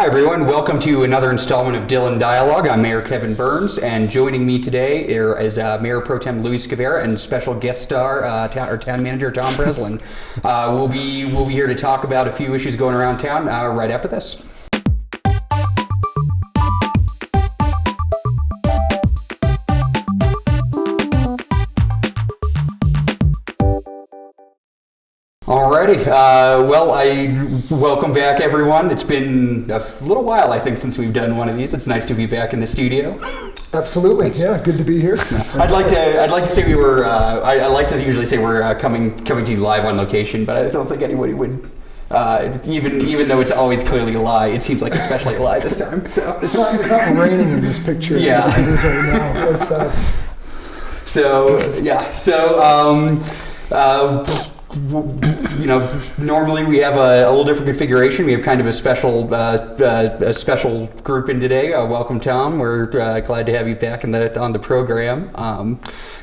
Hi everyone, welcome to another installment of Dillon Dialogue. I'm Mayor Kevin Burns, and joining me today is Mayor Pro Tem Luis Guevara and special guest star, our town manager Tom Breslin. We'll be here to talk about a few issues going around town right after this. Alrighty, welcome back everyone. It's been a little while, I think, since we've done one of these. It's nice to be back in the studio. Absolutely, yeah, good to be here. I'd like to say we were. I like to usually say we're coming to you live on location, but I don't think anybody would. Even though it's always clearly a lie, it seems like especially a lie this time. So it's not raining in this picture. Yeah, as it is right now. Normally we have a little different configuration. We have kind of a special group in today. Welcome, Tom. We're glad to have you back on the program,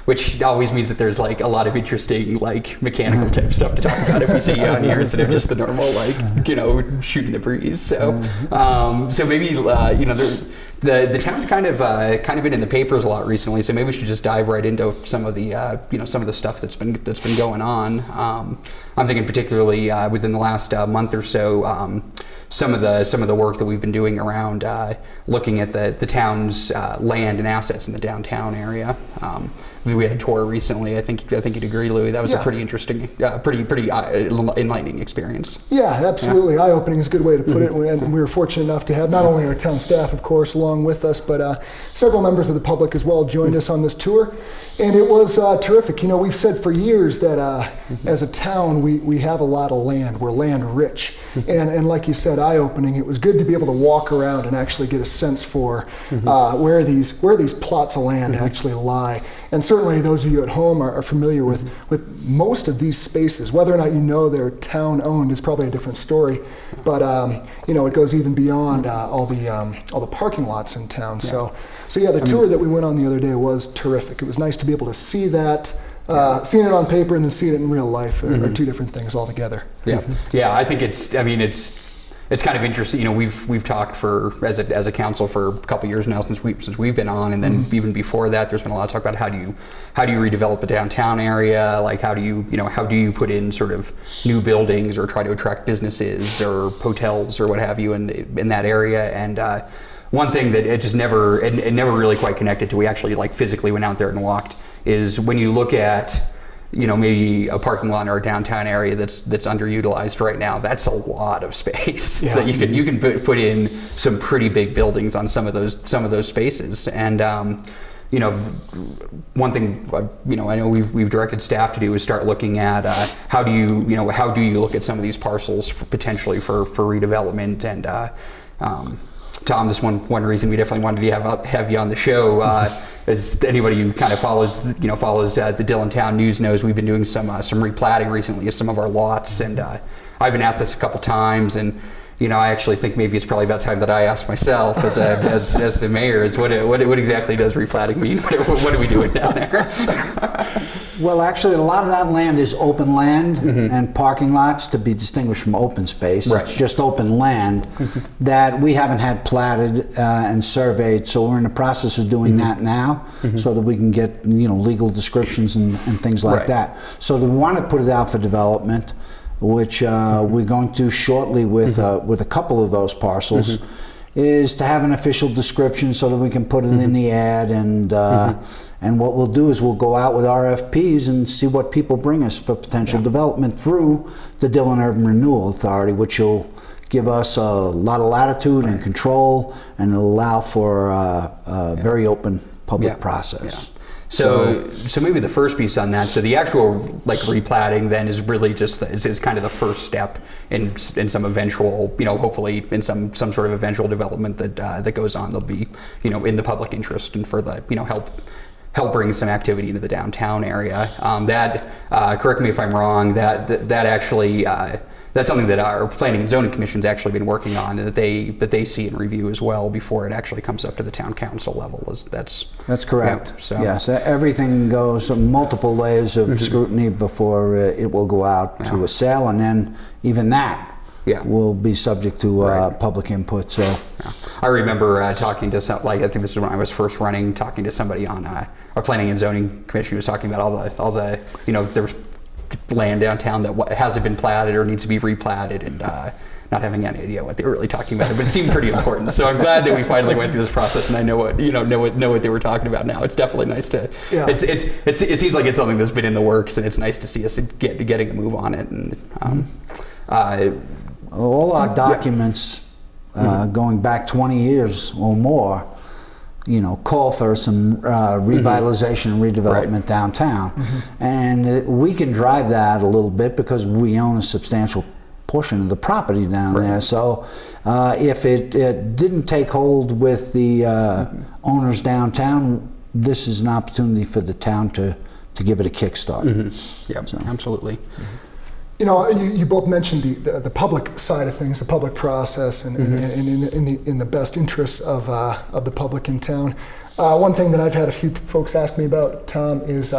which always means that there's like a lot of interesting mechanical type stuff to talk about if we see you on here instead of just the normal shooting the breeze. So maybe the town's kind of been in the papers a lot recently. So maybe we should just dive right into some of the some of the stuff that's been going on. I'm thinking particularly within the last month or so, some of the work that we've been doing around looking at the town's land and assets in the downtown area. We had a tour recently. I think you'd agree, Louis. That was a pretty interesting, pretty enlightening experience. Yeah, absolutely. Yeah. Eye-opening is a good way to put it. And we were fortunate enough to have not only our town staff, of course, along with us, but several members of the public as well joined us on this tour. And it was terrific. We've said for years that as a town, we have a lot of land. We're land rich. And like you said, eye-opening. It was good to be able to walk around and actually get a sense for where these plots of land actually lie. And certainly those of you at home are familiar with most of these spaces. Whether or not you know they're town-owned is probably a different story. But it goes even beyond all the parking lots in town. Yeah. So the tour that we went on the other day was terrific. It was nice to be able to see that. Seeing it on paper and then seeing it in real life are two different things altogether. Yeah. I think it's kind of interesting. We've talked as a council for a couple years now since we've been on, and then even before that, there's been a lot of talk about how do you redevelop the downtown area, how do you put in sort of new buildings or try to attract businesses or hotels or what have you in that area. And one thing that it never really quite connected to, we actually physically went out there and walked, is when you look at maybe a parking lot or a downtown area that's underutilized right now. That's a lot of space that you can put in some pretty big buildings on some of those spaces. And one thing I know we've directed staff to do is start looking at how do you look at some of these parcels potentially for redevelopment. And Tom, this one reason we definitely wanted to have you on the show. As anybody who kind of follows the Dillon Town news knows, we've been doing some replatting recently of some of our lots, and I've been asked this a couple times, and I actually think maybe it's probably about time that I ask myself as the mayor is what exactly does replatting mean? What are we doing down there? Well, actually, a lot of that land is open land and parking lots, to be distinguished from open space. Right. It's just open land that we haven't had platted and surveyed. So we're in the process of doing that now, so that we can get legal descriptions and things like that. So we want to put it out for development, which we're going to shortly with a couple of those parcels. Is to have an official description so that we can put it in the ad, and what we'll do is we'll go out with RFPs and see what people bring us for potential development through the Dillon Urban Renewal Authority, which will give us a lot of latitude and control and allow for a very open public process. So maybe the first piece on that. So the actual replatting then is really just is kind of the first step in some eventual, hopefully in some sort of eventual development that goes on. They'll be in the public interest and for the help bring some activity into the downtown area. Correct me if I'm wrong. That actually. That's something that our Planning and Zoning Commission's actually been working on, and that they see and review as well before it actually comes up to the town council level. That's correct. Yes, everything goes multiple layers of scrutiny before it will go out to a sale, and then even that will be subject to public input. So I remember talking to I think this is when I was first running, talking to somebody on our planning and zoning commission who was talking about all the there was land downtown that hasn't been platted or needs to be replatted, and not having any idea what they were really talking about, but it seemed pretty important. So I'm glad that we finally went through this process, and I know what they were talking about now. It's definitely nice to. Yeah. It seems like it's something that's been in the works, and it's nice to see us getting a move on it. And all our documents going back 20 years or more, call for some revitalization and redevelopment downtown, and we can drive that a little bit because we own a substantial portion of the property down there. So if it didn't take hold with the owners downtown, this is an opportunity for the town to give it a kickstart. Yeah, so. Absolutely. You both mentioned the public side of things, the public process, and in the best interests of the public in town. One thing that I've had a few folks ask me about, Tom, is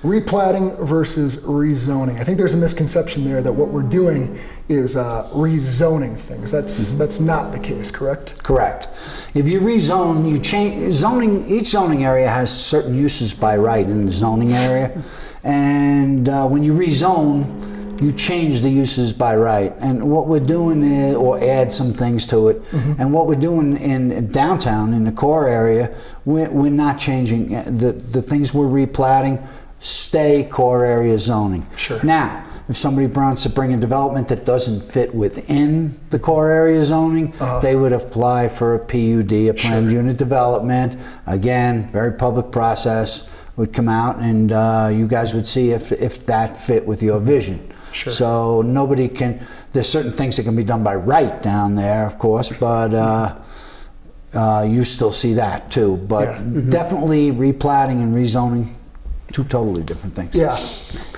replatting versus rezoning. I think there's a misconception there that what we're doing is rezoning things. That's not the case, correct? Correct. If you rezone, you change zoning. Each zoning area has certain uses by right in the zoning area, and when you rezone, you change the uses by right. And what we're doing is, or add some things to it, and what we're doing in downtown, in the core area, we're not changing. The things we're replatting stay core area zoning. Sure. Now, if somebody wants to bring a development that doesn't fit within the core area zoning, they would apply for a PUD, a planned unit development. Again, very public process, would come out, and you guys would see if that fit with your vision. Sure. So nobody can, there's certain things that can be done by right down there, of course, but you still see that too. But definitely replatting and rezoning, two totally different things. Yeah.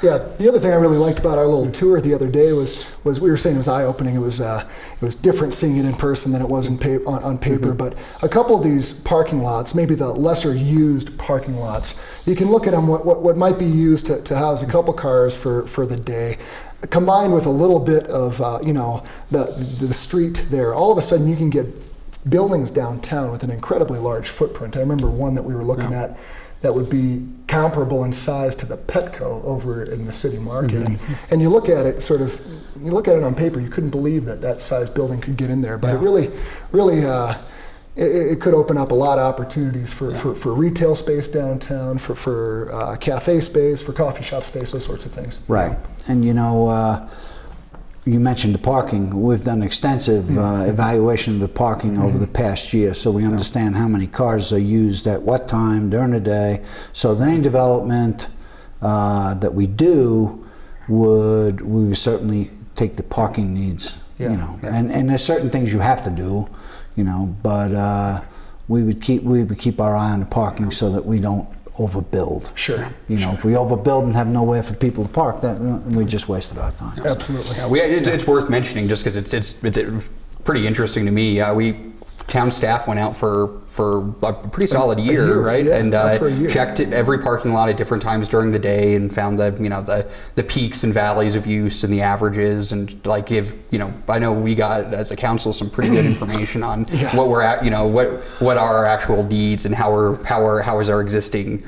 The other thing I really liked about our little tour the other day was we were saying it was eye-opening. It was different seeing it in person than it was on paper. But a couple of these parking lots, maybe the lesser used parking lots, you can look at them. What might be used to house a couple cars for the day, combined with a little bit of the street there. All of a sudden, you can get buildings downtown with an incredibly large footprint. I remember one that we were looking at that would be comparable in size to the Petco over in the city market. And you look at it on paper, you couldn't believe that size building could get in there. But it really, it could open up a lot of opportunities for retail space downtown, for cafe space, for coffee shop space, those sorts of things. Right. And you mentioned the parking. We've done extensive evaluation of the parking over the past year, so we understand how many cars are used at what time during the day. So any development that we do, we would certainly take the parking needs. And there's certain things you have to do, but we would keep our eye on the parking so that we don't overbuild. Sure. If we overbuild and have nowhere for people to park, we just wasted our time. Absolutely. It's worth mentioning just because it's pretty interesting to me. Town staff went out for a pretty solid year, right? And checked every parking lot at different times during the day and found the peaks and valleys of use and the averages, and I know we got as a council some pretty good information on what we're at, what are our actual needs and how is our existing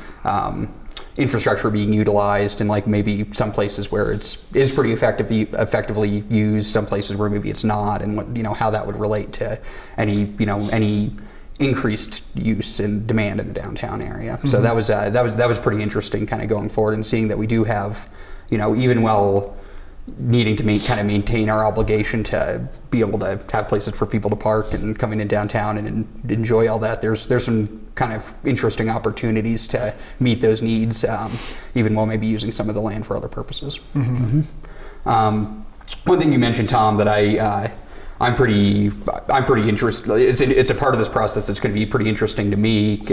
infrastructure being utilized, and maybe some places where is pretty effectively used, some places where maybe it's not, and how that would relate to any increased use and demand in the downtown area. So that was pretty interesting, kind of going forward and seeing that we do have, even while needing to maintain our obligation to be able to have places for people to park and coming in downtown and enjoy all that. There's some kind of interesting opportunities to meet those needs, even while maybe using some of the land for other purposes. One thing you mentioned, Tom, that I'm pretty interested. It's a part of this process that's going to be pretty interesting to me.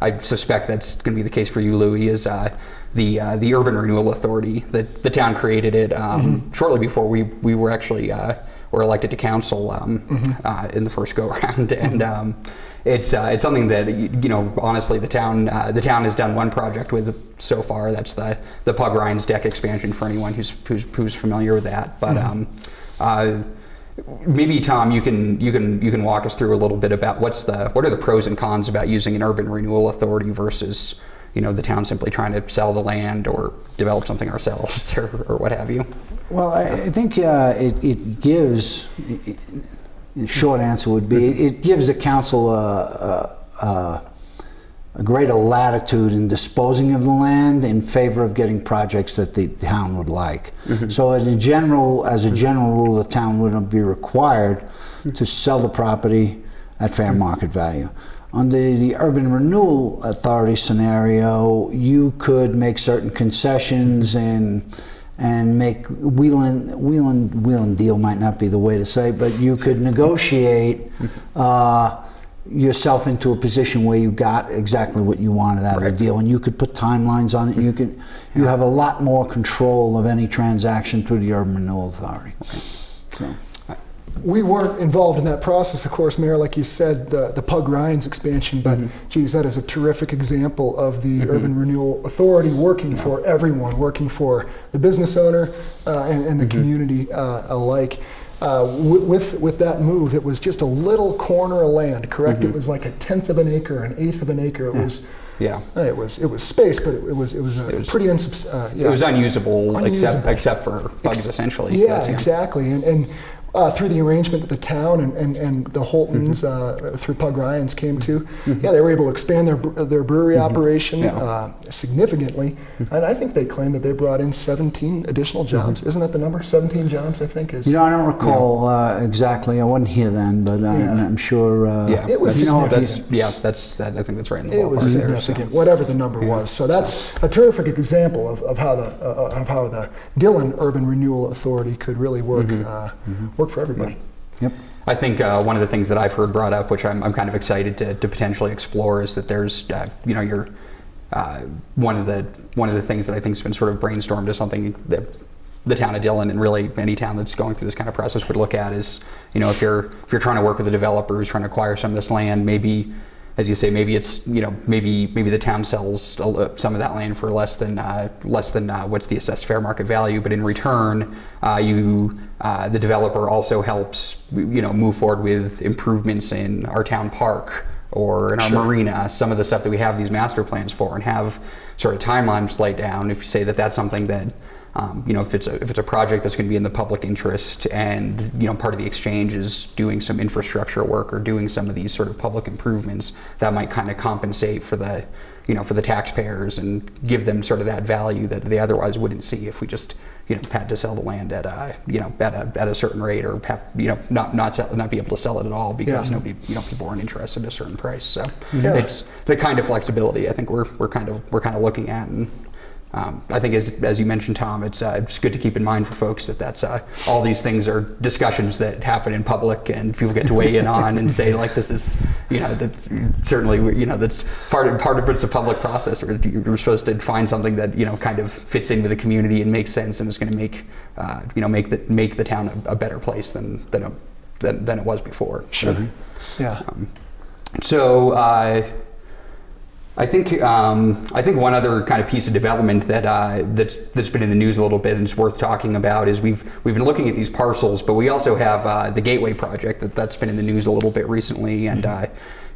I suspect that's going to be the case for you, Louis. Is the Urban Renewal Authority? The town created it shortly before we were actually were elected to council in the first go around, and it's something that honestly the town has done one project with so far. That's the Pug Ryan's deck expansion, for anyone who's familiar with that. But Maybe Tom, you can walk us through a little bit about what are the pros and cons about using an urban renewal authority versus the town simply trying to sell the land or develop something ourselves or what have you. Well, I think it gives. The short answer would be it gives the council a greater latitude in disposing of the land in favor of getting projects that the town would like. So as a general rule, the town wouldn't be required to sell the property at fair market value. Under the urban renewal authority scenario, you could make certain concessions and make wheel and deal might not be the way to say, but you could negotiate yourself into a position where you got exactly what you wanted out of the deal, and you could put timelines on it. You have a lot more control of any transaction through the urban renewal authority. So. We weren't involved in that process, of course, Mayor, like you said, the Pug Ryan's expansion, but geez, that is a terrific example of the Urban Renewal Authority working for everyone, working for the business owner and the community alike. With that move, it was just a little corner of land, correct? It was like 1/10 of an acre, 1/8 of an acre. It was. Yeah, it was space, but it was pretty It was unusable. Except for bugs, essentially. Yeah, exactly, and through the arrangement that the town and the Holtons through Pug Ryan's came to, they were able to expand their brewery operation significantly, and I think they claimed that they brought in 17 additional jobs. Isn't that the number? 17 jobs, I think is. I don't recall exactly. I wasn't here then, but I'm sure. It was. I think that's right in the ballpark. It was significant, whatever the number was. So that's a terrific example of how the Dillon Urban Renewal Authority could really work. Work for everybody. Yep. I think one of the things that I've heard brought up, which I'm kind of excited to potentially explore, is that there's one of the things that I think has been sort of brainstormed as something that the town of Dillon and really any town that's going through this kind of process would look at is, if you're trying to work with a developer who's trying to acquire some of this land, maybe, as you say, maybe it's maybe the town sells some of that land for less than what's the assessed fair market value, but in return, the developer also helps move forward with improvements in our town park or in our marina, some of the stuff that we have these master plans for, and have sort of timelines laid down. If you say that that's something that if it's a project that's going to be in the public interest, and part of the exchange is doing some infrastructure work or doing some of these sort of public improvements, that might kind of compensate for the for the taxpayers and give them sort of that value that they otherwise wouldn't see if we just had to sell the land at a certain rate, or have not be able to sell it at all because nobody people aren't interested at a certain price. So it's the kind of flexibility I think we're kind of looking at. And I think, as you mentioned, Tom, it's good to keep in mind for folks that that's all these things are discussions that happen in public, and people get to weigh in on and say, like, this is that certainly that's part of it's a public process. Where you're supposed to find something that kind of fits in with the community and makes sense and is going to make the town a better place than it was before. Sure. Yeah. I think one other kind of piece of development that's been in the news a little bit and is worth talking about is we've been looking at these parcels, but we also have the Gateway project that's been in the news a little bit recently, and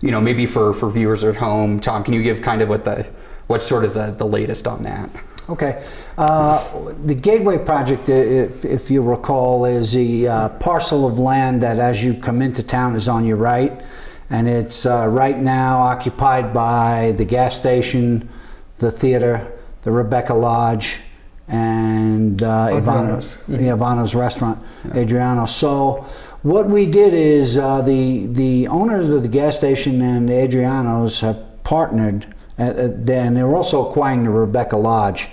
maybe for viewers at home, Tom, can you give kind of what's sort of the latest on that? Okay, the Gateway project, if you recall, is a parcel of land that, as you come into town, is on your right. And it's right now occupied by the gas station, the theater, the Rebecca Lodge, and Ivano's restaurant, Adriano. So what we did is the owners of the gas station and Adriano's have partnered, and they're also acquiring the Rebecca Lodge.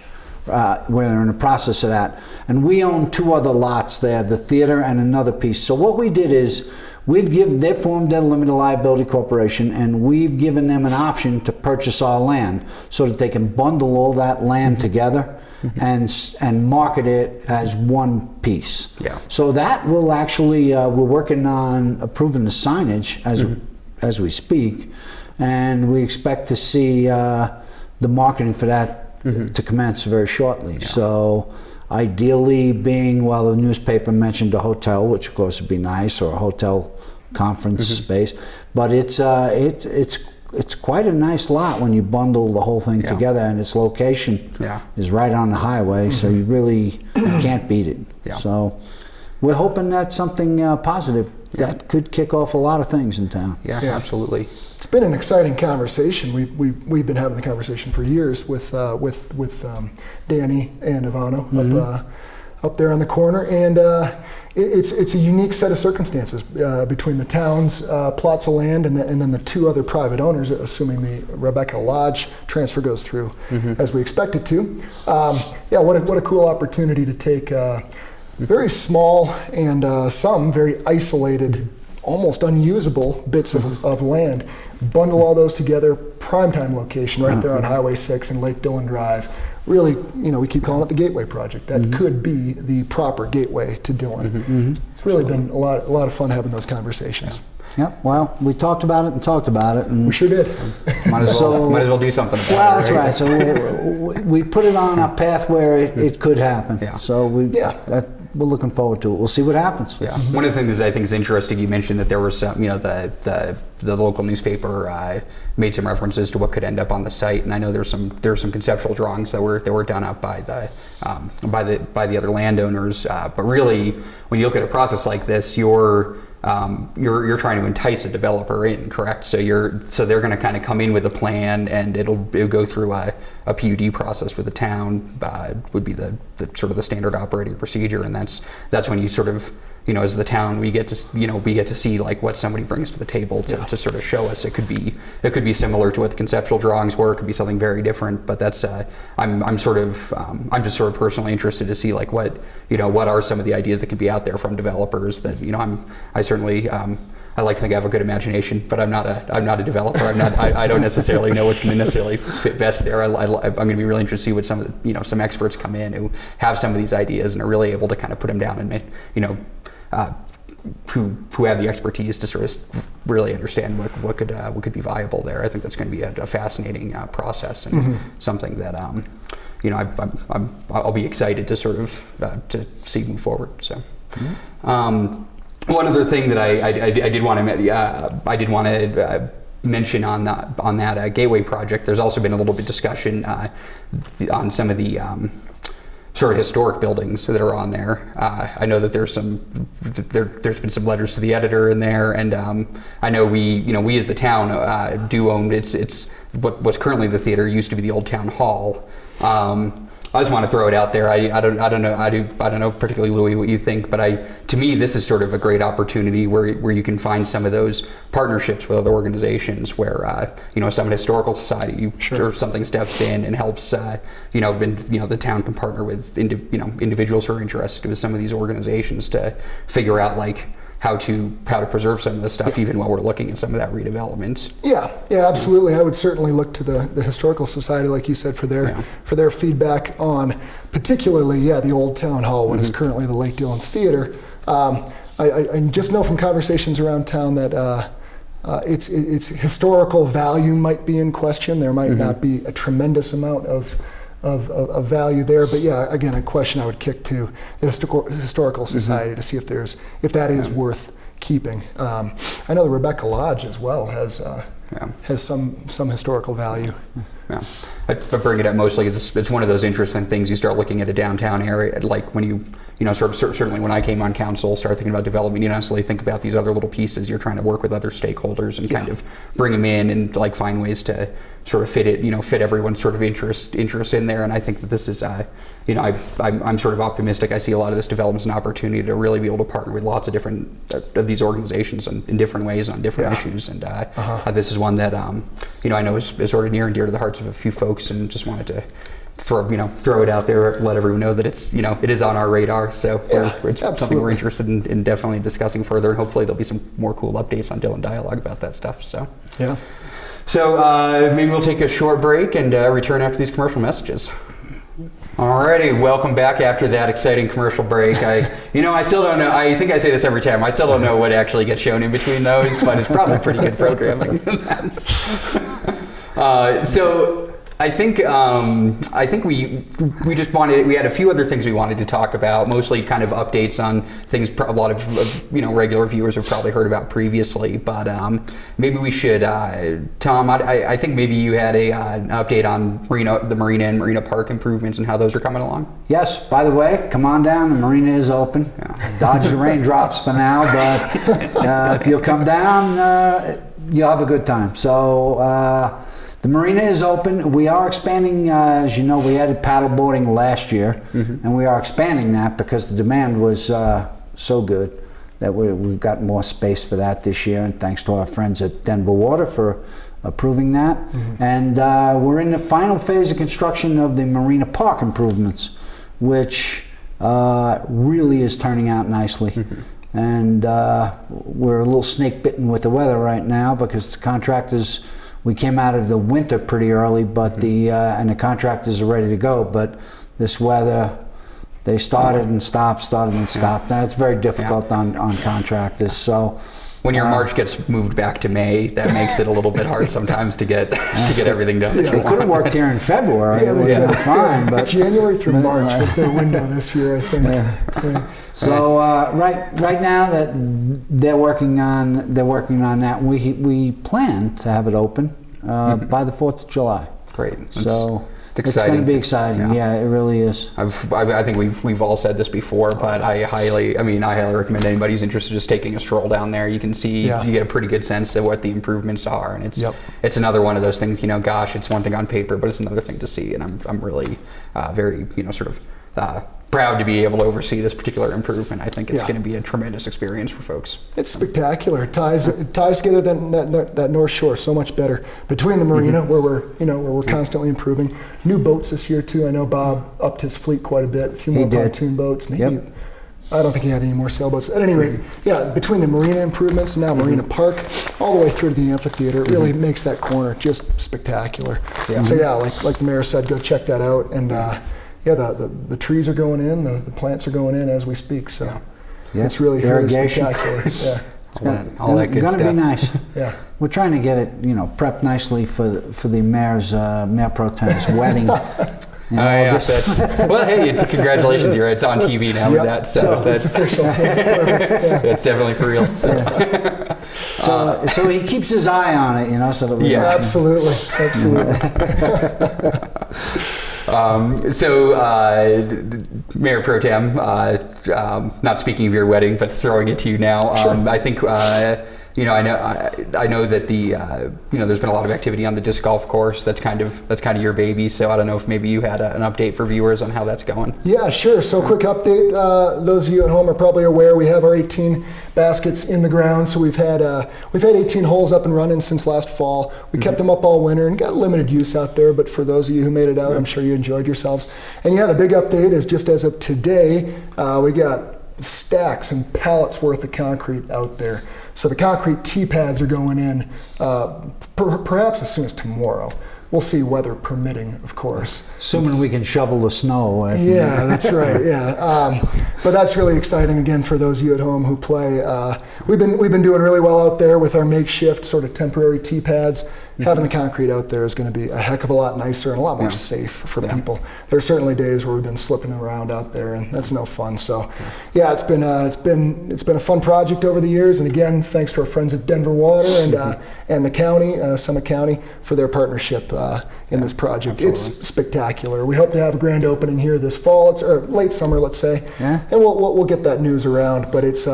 We're in the process of that. And we own 2 other lots there, the theater and another piece. So what we did is they formed a limited liability corporation, and we've given them an option to purchase our land so that they can bundle all that land together and market it as one piece. Yeah. So that will actually, we're working on approving the signage as we speak, and we expect to see the marketing for that to commence very shortly. Yeah. So ideally being, well, the newspaper mentioned a hotel, which of course would be nice, or a hotel conference space, but it's quite a nice lot when you bundle the whole thing together, and its location is right on the highway, so you really can't beat it. So we're hoping that's something positive that could kick off a lot of things in town. Yeah, absolutely. It's been an exciting conversation. We've been having the conversation for years with Danny and Ivano up there on the corner, and it's a unique set of circumstances between the town's plots of land and then the two other private owners, assuming the Rebecca Lodge transfer goes through as we expect it to. What a cool opportunity to take very small and some very isolated, almost unusable bits of land, bundle all those together, primetime location right there on Highway 6 and Lake Dillon Drive. Really, we keep calling it the Gateway Project. That could be the proper gateway to Dillon. It's really been a lot of fun having those conversations. Yep. Well, we talked about it, and we sure did. Might as well do something about it. Well, that's right. So we put it on a path where it could happen. Yeah. So we're looking forward to it. We'll see what happens. Yeah. One of the things I think is interesting, you mentioned that there were some, the local newspaper made some references to what could end up on the site, and I know there's some conceptual drawings that were done up by the other landowners. But really, when you look at a process like this, you're trying to entice a developer in, correct? So they're going to kind of come in with a plan, and it'll go through a PUD process with the town. Would be the sort of the standard operating procedure, and that's when you sort of, as the town, we get to see like what somebody brings to the table to sort of show us. It could be similar to what the conceptual drawings were. It could be something very different. But that's I'm just sort of personally interested to see like what are some of the ideas that can be out there from developers that I certainly I like to think I have a good imagination, but I'm not a developer. I don't necessarily know what's going to necessarily fit best there. I'm going to be really interested to see what some of the, some experts come in who have some of these ideas and are really able to kind of put them down and who have the expertise to sort of really understand what could be viable there. I think that's going to be a fascinating process and something that I'll be excited to sort of to see move forward. So. One other thing that I did want to mention on that Gateway project, there's also been a little bit discussion on some of the sort of historic buildings that are on there. I know that there's been some letters to the editor in there, and I know we as the town do own it's what's currently the theater used to be the old town hall. I just want to throw it out there. I don't know particularly, Louis, what you think, but to me this is sort of a great opportunity where you can find some of those partnerships with other organizations where some historical society or something steps in and helps the town can partner with individuals who are interested with some of these organizations to figure out like how to preserve some of this stuff even while we're looking at some of that redevelopment. Yeah, absolutely. I would certainly look to the Historical Society, like you said, for their feedback on particularly the old town hall, what is currently the Lake Dillon Theater. I just know from conversations around town that its historical value might be in question. There might not be a tremendous amount of value there, but again, a question I would kick to the Historical Society to see if that is worth keeping. I know the Rebecca Lodge as well has some historical value. Yeah, I bring it up mostly because it's one of those interesting things. You start looking at a downtown area, like when you certainly when I came on council, start thinking about development, you don't necessarily think about these other little pieces. You're trying to work with other stakeholders and kind of bring them in and like find ways to sort of fit everyone's sort of interest in there. And I think that this is, I'm sort of optimistic. I see a lot of this development as an opportunity to really be able to partner with lots of different of these organizations in different ways on different issues. And this is one that I know is sort of near and dear to the hearts of a few folks, and just wanted to throw it out there, let everyone know that it's it is on our radar. So it's something we're interested in definitely discussing further, and hopefully there'll be some more cool updates on Dillon Dialogue about that stuff. So So maybe we'll take a short break and return after these commercial messages. Alrighty, welcome back after that exciting commercial break. I still don't know. I think I say this every time. I still don't know what actually gets shown in between those, but it's probably pretty good programming. So I think we just we had a few other things we wanted to talk about, mostly kind of updates on things a lot of regular viewers have probably heard about previously. But maybe we should, Tom. I think maybe you had an update on the marina and marina park improvements and how those are coming along. Yes. By the way, come on down. The marina is open. Yeah. Dodge the raindrops for now, but if you'll come down, you'll have a good time. So. The marina is open. We are expanding, as you know, we added paddleboarding last year, and we are expanding that because the demand was so good that we've got more space for that this year, and thanks to our friends at Denver Water for approving that. And we're in the final phase of construction of the marina park improvements, which really is turning out nicely. And we're a little snake bitten with the weather right now because the contractors, we came out of the winter pretty early, but and the contractors are ready to go. But this weather, they started and stopped. That's very difficult on contractors. So when your March gets moved back to May, that makes it a little bit hard sometimes to get everything done. They could have worked here in February. Yeah, They would have been fine. But January through March was their window this year, I think. Yeah. So right now that they're working on that, we plan to have it open by the 4th of July. Great. So it's going to be exciting. Yeah, it really is. I think we've all said this before, but I highly recommend anybody who's interested just taking a stroll down there. You can see, you get a pretty good sense of what the improvements are, and it's another one of those things. Gosh, it's one thing on paper, but it's another thing to see. And I'm really very proud to be able to oversee this particular improvement. I think it's going to be a tremendous experience for folks. It's spectacular. It ties together that North Shore so much better. Between the marina, where we're constantly improving, new boats this year too. I know Bob upped his fleet quite a bit. A few more pontoon boats. Maybe I don't think he had any more sailboats. But at any rate, between the marina improvements and now Marina Park, all the way through to the amphitheater, it really makes that corner just spectacular. So like the mayor said, go check that out. And the trees are going in, the plants are going in as we speak. So it's really spectacular. Yeah. All that good stuff. It's going to be nice. Yeah. We're trying to get it, prepped nicely for the Mayor Pro Tem's wedding. Well, hey, congratulations! It's on TV now. With that, so that's official. That's definitely for real. So he keeps his eye on it, so that we absolutely. Mayor Pro Tem, not speaking of your wedding, but throwing it to you now. I think I know that there's been a lot of activity on the disc golf course. That's kind of your baby. So I don't know if maybe you had an update for viewers on how that's going. Yeah, sure. So quick update. Those of you at home are probably aware we have our 18 baskets in the ground. So we've had 18 holes up and running since last fall. We kept them up all winter and got limited use out there. But for those of you who made it out, I'm sure you enjoyed yourselves. And the big update is just as of today, we got stacks and pallets worth of concrete out there. So the concrete tee pads are going in perhaps as soon as tomorrow. We'll see, weather permitting, of course. Assuming we can shovel the snow away. Yeah, that's right. Yeah, but that's really exciting. Again, for those of you at home who play, we've been doing really well out there with our makeshift sort of temporary tee pads. Having the concrete out there is going to be a heck of a lot nicer and a lot more safe for people. There are certainly days where we've been slipping around out there, and that's no fun. So, it's been a fun project over the years. And again, thanks to our friends at Denver Water and the county, Summit County, for their partnership in this project. Absolutely. It's spectacular. We hope to have a grand opening here this fall. Or late summer, let's say, and we'll get that news around. But it's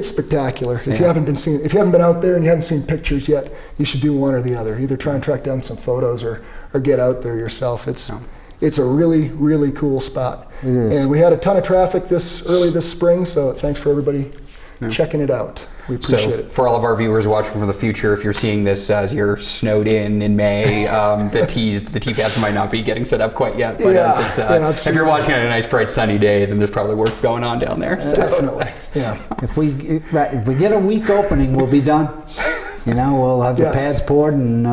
spectacular. If you haven't been out there and you haven't seen pictures yet, you should do one or the other. Either try and track down some photos or get out there yourself. It's a really, really cool spot. It is. And we had a ton of traffic early this spring, so thanks for everybody checking it out. We appreciate it. For all of our viewers watching from the future, if you're seeing this as you're snowed in May, the tee pads might not be getting set up quite yet. But if you're watching on a nice bright sunny day, then there's probably work going on down there. So. Definitely. Yeah. If we get a week opening, we'll be done. We'll have the pads poured and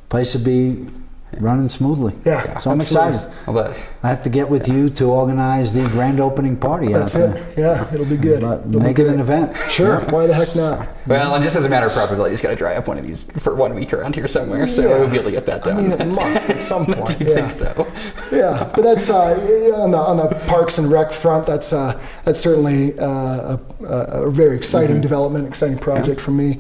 place will be running smoothly. Yeah, So I'm absolutely. excited. Although, I have to get with you to organize the grand opening party That's out there. it. Yeah, it'll be good. But It'll be make it great. an event. Sure. Why the heck not? well, and just as a matter of probability, just got to dry up one of these for 1 week around here somewhere. So Yeah. we'll be able to get that done. I mean, it must at some point. Do you think so? Yeah, but that's on the Parks and Rec front. That's certainly a very exciting development, exciting project for me.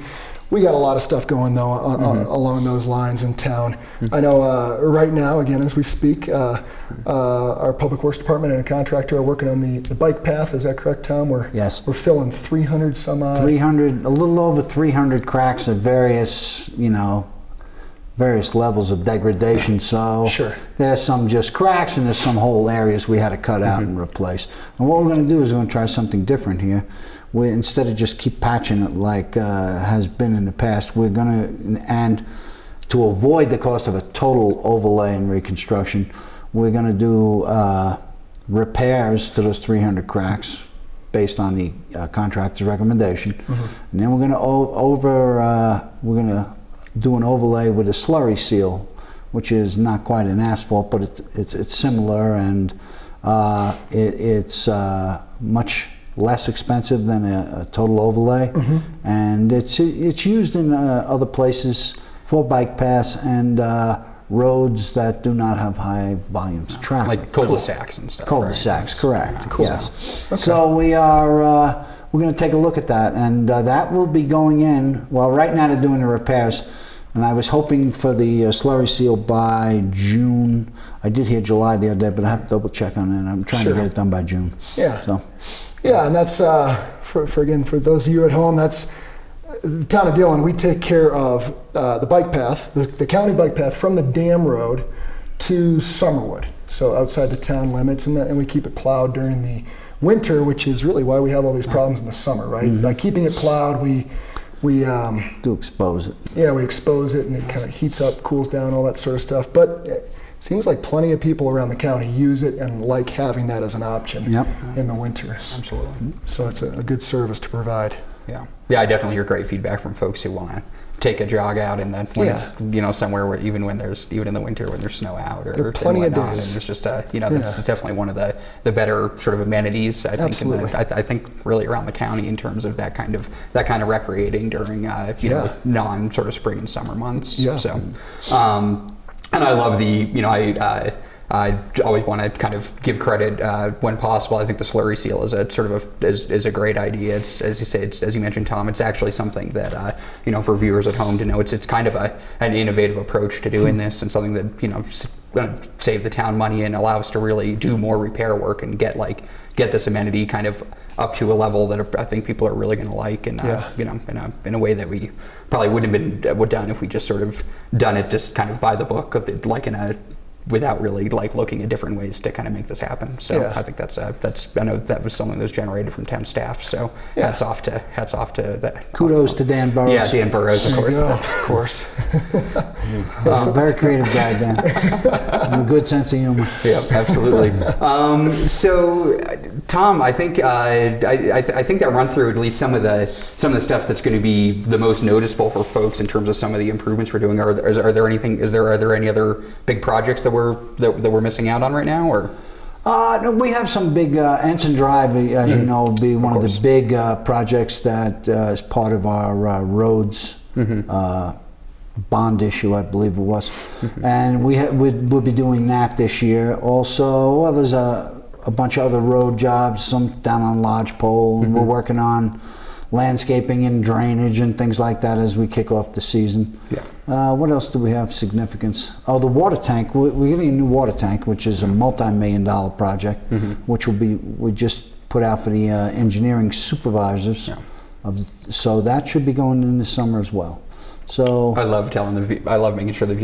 We got a lot of stuff going though along those lines in town. I know right now, again as we speak, our public works department and a contractor are working on the bike path. Is that correct, Tom? Yes. We're filling 300 some odd. 300, a little over 300 cracks at various levels of degradation. So Sure. there's some just cracks and there's some whole areas we had to cut out and replace. And what we're going to do is we're going to try something different here. Instead of just keep patching it like has been in the past, we're going to, and to avoid the cost of a total overlay and reconstruction, we're going to do repairs to those 300 cracks based on the contractor's recommendation. And then we're going to do an overlay with a slurry seal, which is not quite an asphalt, but it's similar, and it's much less expensive than a total overlay, and it's used in other places for bike paths and roads that do not have high volumes of traffic, Like cul-de-sacs and stuff. cul-de-sacs. Correct. Cool. Yes. Okay. So we're going to take a look at that, and that will be going in. Well, right now they're doing the repairs, and I was hoping for the slurry seal by June. I did hear July the other day, but I have to double check on it. I'm trying to get it done by June. Yeah. So. Yeah, and that's for those of you at home. That's the town of Dillon. We take care of the bike path, the county bike path from the dam road to Summerwood, so outside the town limits, and we keep it plowed during the winter, which is really why we have all these problems in the summer, right? By keeping it plowed, we To expose it. Yeah, we expose it and it kind of heats up, cools down, all that sort of stuff. But it seems like plenty of people around the county use it and like having that as an option in the winter. Absolutely. So it's a good service to provide. Yeah. Yeah, I definitely hear great feedback from folks who want to take a jog out in the when it's somewhere where even in the winter when there's snow out or There are plenty of whatnot, days. and it's just that's definitely one of the better sort of amenities I think. Absolutely. I think really around the county in terms of that kind of recreating during non sort of spring and summer months. Yeah. So, and I love I always want to kind of give credit when possible. I think the slurry seal is is a great idea. It's, as you say, as you mentioned, Tom, it's actually something that for viewers at home to know. It's kind of an innovative approach to doing this, and something that going to save the town money and allow us to really do more repair work and get this amenity kind of up to a level that I think people are really going to like, and in a way that we probably wouldn't have been done if we just sort of done it just kind of by the book, without really looking at different ways to kind of make this happen. So I think that's I know that was something that was generated from town staff. So hats off to that. Kudos to Dan Burrows. Yeah, Dan Burrows, of course. Of course. Very creative guy, Dan. And a good sense of humor. Yeah, absolutely. So, Tom, I think I think that run through at least some of the stuff that's going to be the most noticeable for folks in terms of some of the improvements we're doing. Are there any other big projects that we're missing out on right now, or? No, we have some big Ensign Drive, as you know, will be one of the big projects that is part of our roads bond issue, I believe it was, and we'll be doing that this year. Also, there's a bunch of other road jobs, some down on Lodgepole, and we're working on landscaping and drainage and things like that as we kick off the season. Yeah. What else do we have significance? Oh, the water tank. We're getting a new water tank, which is a multi-million-dollar project, which we just put out for the engineering supervisors. Yeah. So that should be going in the summer as well. So I love making sure the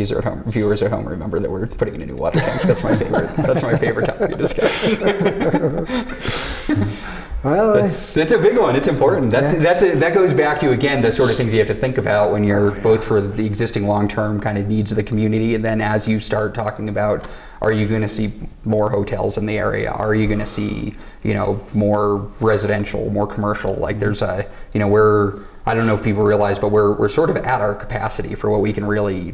viewers at home remember that we're putting in a new water tank. That's my favorite. That's my favorite topic to discuss. Well, it's a big one. It's important. That goes back to, again, the sort of things you have to think about when you're both for the existing long-term kind of needs of the community, and then as you start talking about, are you going to see more hotels in the area? Are you going to see more residential, more commercial? Like there's we're I don't know if people realize, but we're sort of at our capacity for what we can really,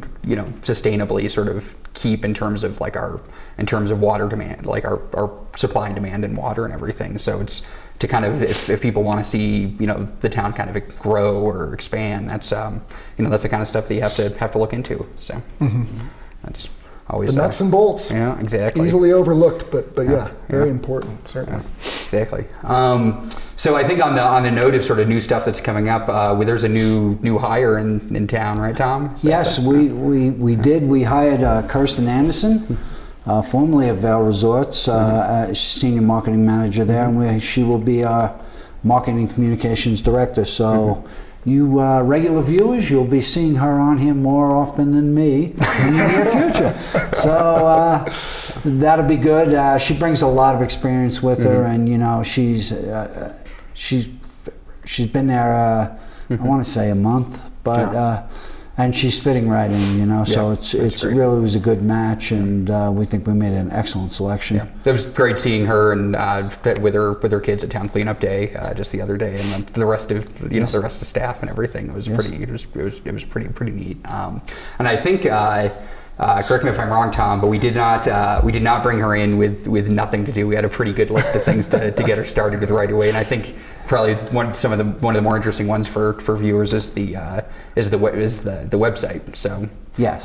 sustainably sort of keep in terms of water demand, like our supply and demand in water and everything. So it's to kind of, if people want to see, the town kind of grow or expand, that's that's the kind of stuff that you have to look into. So that's always the nuts and bolts. Yeah, exactly. Easily overlooked, but very important, certainly. Yeah, exactly. So I think on the note of sort of new stuff that's coming up, there's a new hire in town, right, Tom? Yes, we did. We hired Kirsten Anderson, formerly of Vail Resorts, senior marketing manager there, and she will be our marketing communications director. So. You regular viewers, you'll be seeing her on here more often than me in the near future. So that'll be good. She brings a lot of experience with her, and she's been there. I want to say a month, but and she's fitting right in. So it's really was a good match, and we think we made an excellent selection. Yeah. It was great seeing her and with her kids at Town Cleanup Day just the other day, and the rest of the rest of staff and everything. It was pretty neat. And I think. Correct me if I'm wrong, Tom, but we did not bring her in with nothing to do. We had a pretty good list of things to get her started with right away, and I think probably one of the more interesting ones for viewers is the website. So yes,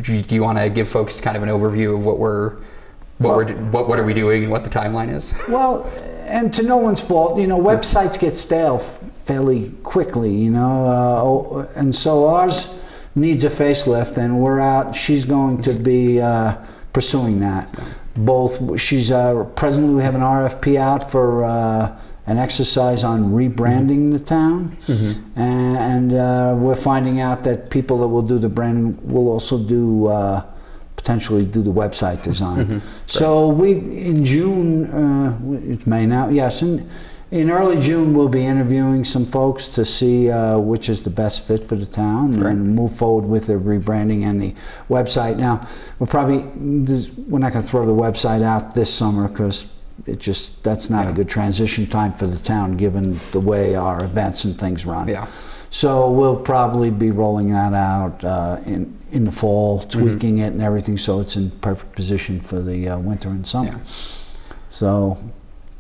do you want to give folks kind of an overview of what are we doing and what the timeline is? Well, and to no one's fault, websites get stale fairly quickly, and so ours needs a facelift, and we're out. She's going to be pursuing that. She's presently we have an RFP out for an exercise on rebranding the town, and we're finding out that people that will do the branding will also potentially do the website design. So in June, it's May now. Yes, in early June, we'll be interviewing some folks to see which is the best fit for the town and move forward with the rebranding and the website. Now, we're not going to throw the website out this summer because that's not a good transition time for the town given the way our events and things run. Yeah. So we'll probably be rolling that out in the fall, tweaking it and everything so it's in perfect position for the winter and summer. Yeah. So.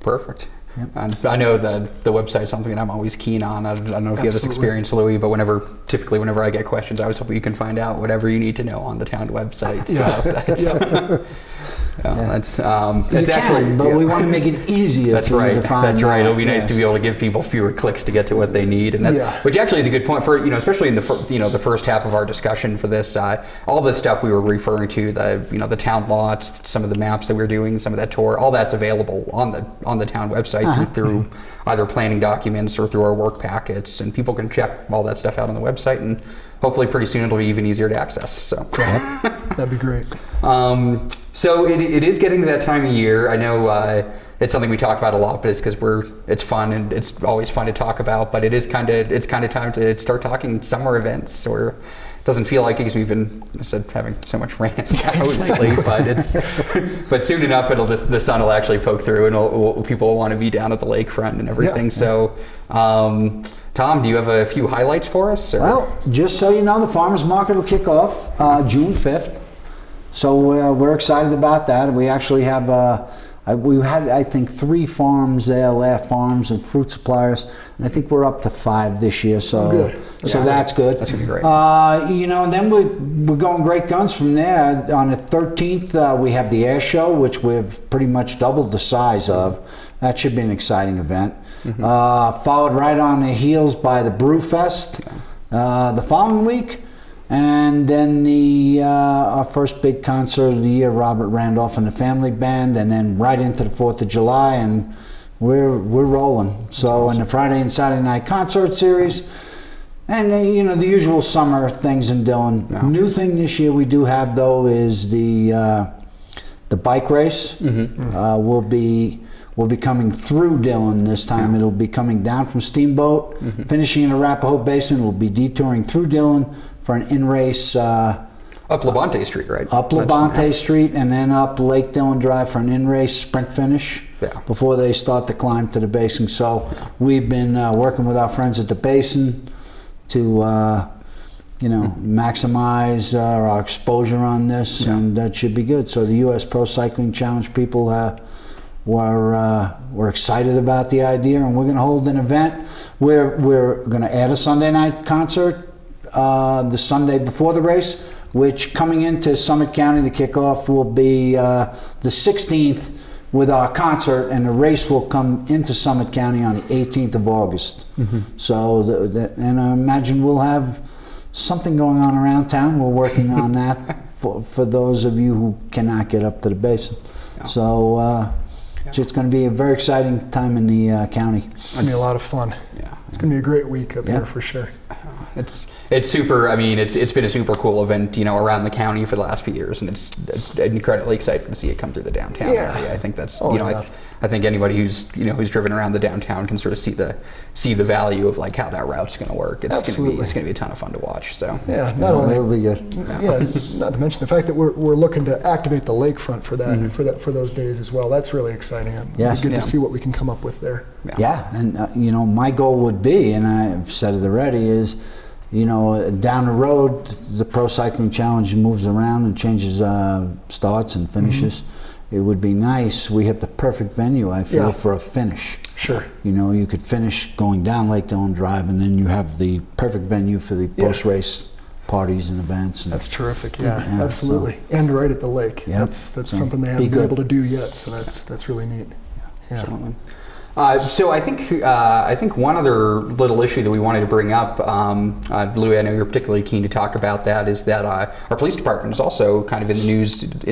Perfect. Yep. And I know that the website is something that I'm always keen on. I don't know if you have this experience, Louis, but typically whenever I get questions, I always hope you can find out whatever you need to know on the town website. But we want to make it easier for you to find. That's right. It'll be nice to be able to give people fewer clicks to get to what they need, and which actually is a good point for especially in the first half of our discussion for this. All the stuff we were referring to, the town lots, some of the maps that we're doing, some of that tour, all that's available on the town website through either planning documents or through our work packets, and people can check all that stuff out on the website, and hopefully pretty soon it'll be even easier to access. So that'd be great. So it is getting to that time of year. I know it's something we talk about a lot, but it's because it's fun and it's always fun to talk about. But it's kind of time to start talking summer events. Or it doesn't feel like it because we've been having so much rain lately. But soon enough, the sun will actually poke through, and people will want to be down at the lakefront and everything. Yeah. So. Tom, do you have a few highlights for us? Or? Well, just so you know, the farmers market will kick off June 5th. So we're excited about that. We actually have, we had, I think, 3 farms there, farms and fruit suppliers. I think we're up to 5 this year. So, that's good. That's going to be great. And then we're going great guns from there. On the 13th, we have the air show, which we've pretty much doubled the size of. That should be an exciting event. Followed right on the heels by the Brew Fest the following week. And then our first big concert of the year, Robert Randolph and the Family Band, and then right into the 4th of July, and we're rolling. So, and the Friday and Saturday night concert series, and the usual summer things in Dillon. Yeah. New thing this year we do have though is the bike race. Will be coming through Dillon this time. Yeah. It'll be coming down from Steamboat, finishing in Arapahoe Basin. We'll be detouring through Dillon for an in-race Up Labonte Street, right? Up Labonte Street and then up Lake Dillon Drive for an in-race sprint finish before they start the climb to the basin. So we've been working with our friends at the basin to maximize our exposure on this, and that should be good. So the U.S. Pro Cycling Challenge people were excited about the idea, and we're going to hold an event. We're going to add a Sunday night concert the Sunday before the race, which coming into Summit County, the kickoff will be the 16th with our concert, and the race will come into Summit County on the 18th of August. So, and I imagine we'll have something going on around town. We're working on that for those of you who cannot get up to the basin. So it's going to be a very exciting time in the county. It's going to be a lot of fun. Yeah. It's going to be a great week up here for sure. It's super. I mean, it's been a super cool event, around the county for the last few years, and it's incredibly exciting to see it come through the downtown area. I think that's I think anybody who's driven around the downtown can sort of see the value of like how that route's going to work. It's going to be a ton of fun to watch. So not only it'll be good. Not to mention the fact that we're looking to activate the lakefront for that for those days as well. That's really exciting. It's good to see what we can come up with there. And my goal would be, and I've said it already, is down the road, the Pro Cycling Challenge moves around and changes starts and finishes. It would be nice. We have the perfect venue, I feel, for a finish. Sure. You could finish going down Lake Dillon Drive, and then you have the perfect venue for the post-race parties and events. And that's terrific. Absolutely. So, and right at the lake. That's something they haven't been able to do yet. So that's really neat. Absolutely. So I think one other little issue that we wanted to bring up, Louis, I know you're particularly keen to talk about that, is that our police department is also kind of in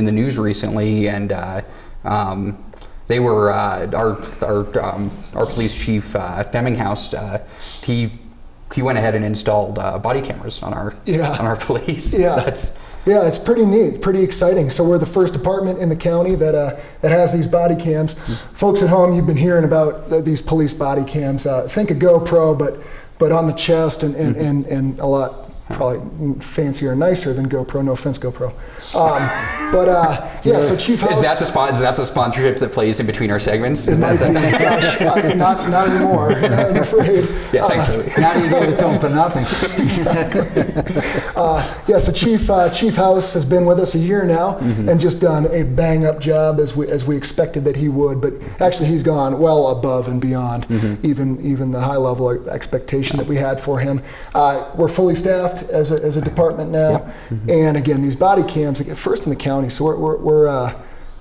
the news recently, and they were our police chief Bemminghaus. He went ahead and installed body cameras on our police. Yeah, it's pretty neat, pretty exciting. So we're the first department in the county that has these body cams. Folks at home, you've been hearing about these police body cams. Think a GoPro, but on the chest and a lot probably fancier and nicer than GoPro. No offense, GoPro. So Chief House... Is that the sponsorship that plays in between our segments? Not anymore, I'm afraid. Yeah, thanks, Louis. Now you give it to him for nothing. Exactly. So Chief House has been with us a year now and just done a bang-up job as we expected that he would. But actually, he's gone well above and beyond even the high level of expectation that we had for him. We're fully staffed as a department now, and again, these body cams, first in the county, so we're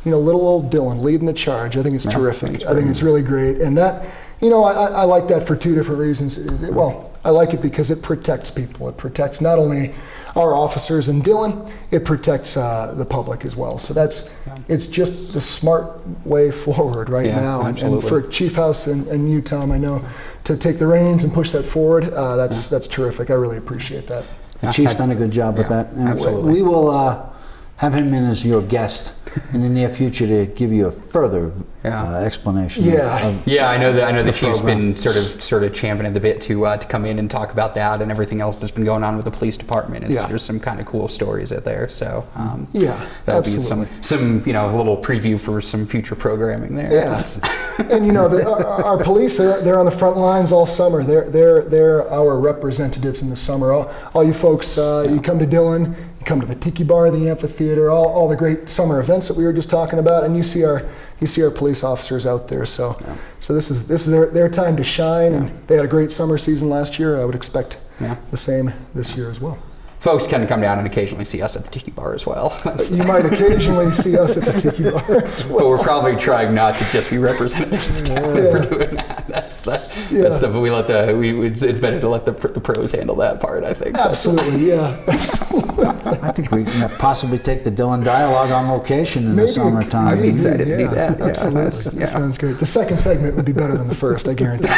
little old Dillon leading the charge. I think it's terrific. I think it's really great, and that, I like that for two different reasons. Well, I like it because it protects people. It protects not only our officers in Dillon, it protects the public as well. So it's just the smart way forward now. And for Chief House and you, Tom, I know, to take the reins and push that forward, that's terrific. I really appreciate that. The Chief's done a good job with that. And absolutely. We will have him in as your guest in the near future to give you a further explanation. I know the Chief's been sort of champing at the bit to come in and talk about that and everything else that's been going on with the police department. There's some kind of cool stories out there. So that'll be some a little preview for some future programming there. Yeah. And our police, they're on the front lines all summer. They're our representatives in the summer. All you folks, you come to Dillon, you come to the Tiki Bar, the amphitheater, all the great summer events that we were just talking about, and you see our police officers out there. So this is their time to shine, and they had a great summer season last year. I would expect the same this year as well. Folks can come down and occasionally see us at the Tiki Bar as well. You might occasionally see us at the Tiki Bar as well. But we're probably trying not to just be representatives of the town if we're doing that. It's better to let the pros handle that part, I think. Absolutely, absolutely. I think we can possibly take the Dillon Dialogue on location in the summertime. I'd be excited to do that. Absolutely. That sounds great. The second segment would be better than the first, I guarantee you.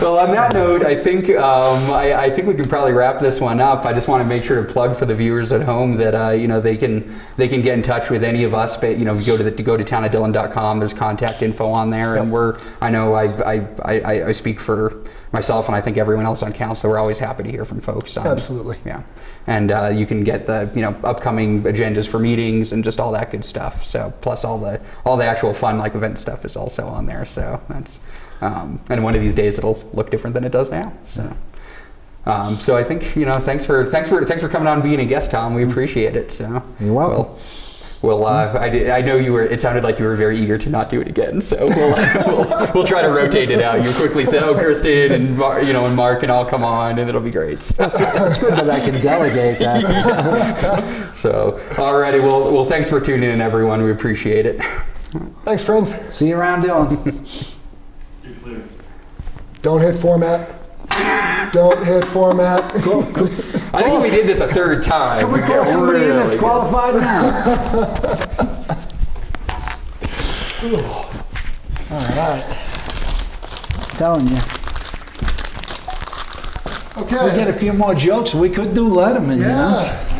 Well, on that note, I think I think we can probably wrap this one up. I just want to make sure to plug for the viewers at home that you know, they can get in touch with any of us. But you know, go to townofdillon.com. There's contact info on there, and I know I speak for myself, and I think everyone else on council. We're always happy to hear from folks. Absolutely. Yeah. And you can get the upcoming agendas for meetings and just all that good stuff. So plus all the actual fun like event stuff is also on there. So that's and one of these days it'll look different than it does now. So so I think thanks for coming on and being a guest, Tom. We appreciate it. So you're welcome. Well, I know you were. It sounded like you were very eager to not do it again. So we'll try to rotate it out. You quickly said, "Oh, Kirsten and and Mark and I'll come on, and it'll be great." So. It's good that I can delegate that. So, alrighty. Well, thanks for tuning in, everyone. We appreciate it. Thanks, friends. See you around, Dillon. Don't hit format. Don't hit format. I think we did this a third time. Can we call somebody in that's qualified now? All right. I'm telling you. Okay. We get a few more jokes. We could do Letterman, Yeah.